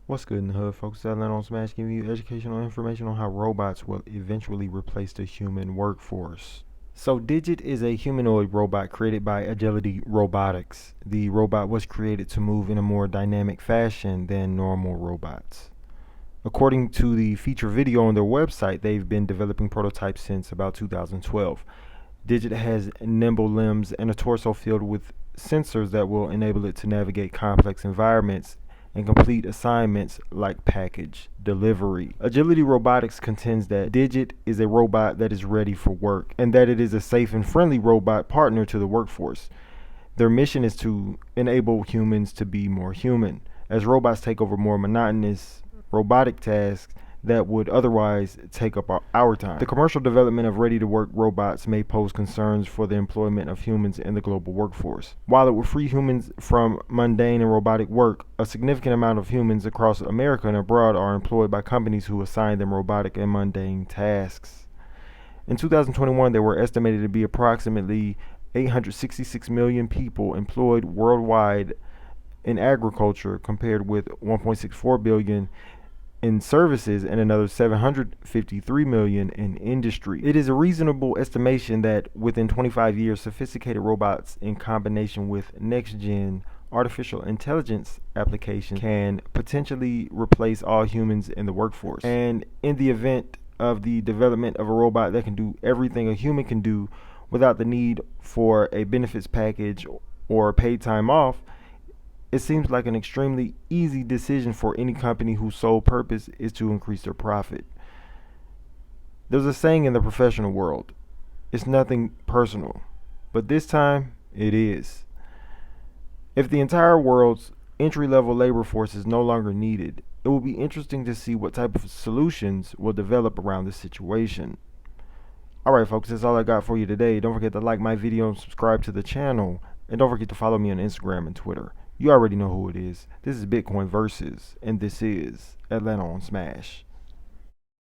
What's good in the hood, folks? That on Smash giving you educational information on how robots will eventually replace the human workforce. So, Digit is a humanoid robot created by Agility Robotics. The robot was created to move in a more dynamic fashion than normal robots. According to the feature video on their website, they've been developing prototypes since about 2012. Digit has nimble limbs and a torso filled with sensors that will enable it to navigate complex environments and complete assignments like package delivery. Agility Robotics contends that Digit is a robot that is ready for work and that it is a safe and friendly robot partner to the workforce. Their mission is to enable humans to be more human, as robots take over more monotonous robotic tasks that would otherwise take up our time. The commercial development of ready-to-work robots may pose concerns for the employment of humans in the global workforce. While it will free humans from mundane and robotic work, a significant amount of humans across America and abroad are employed by companies who assign them robotic and mundane tasks. In 2021, there were estimated to be approximately 866 million people employed worldwide in agriculture, compared with 1.64 billion in services and another 753 million in industry. It is a reasonable estimation that within 25 years, sophisticated robots in combination with next-gen artificial intelligence applications can potentially replace all humans in the workforce. And in the event of the development of a robot that can do everything a human can do without the need for a benefits package or paid time off, it seems like an extremely easy decision for any company whose sole purpose is to increase their profit. There's a saying in the professional world, it's nothing personal, but this time it is. If the entire world's entry-level labor force is no longer needed, it will be interesting to see what type of solutions will develop around this situation. Alright folks, that's all I got for you today. Don't forget to like my video and subscribe to the channel, and don't forget to follow me on Instagram and Twitter. You already know who it is. This is Bitcoin Versus, and this is Atlanta on Smash.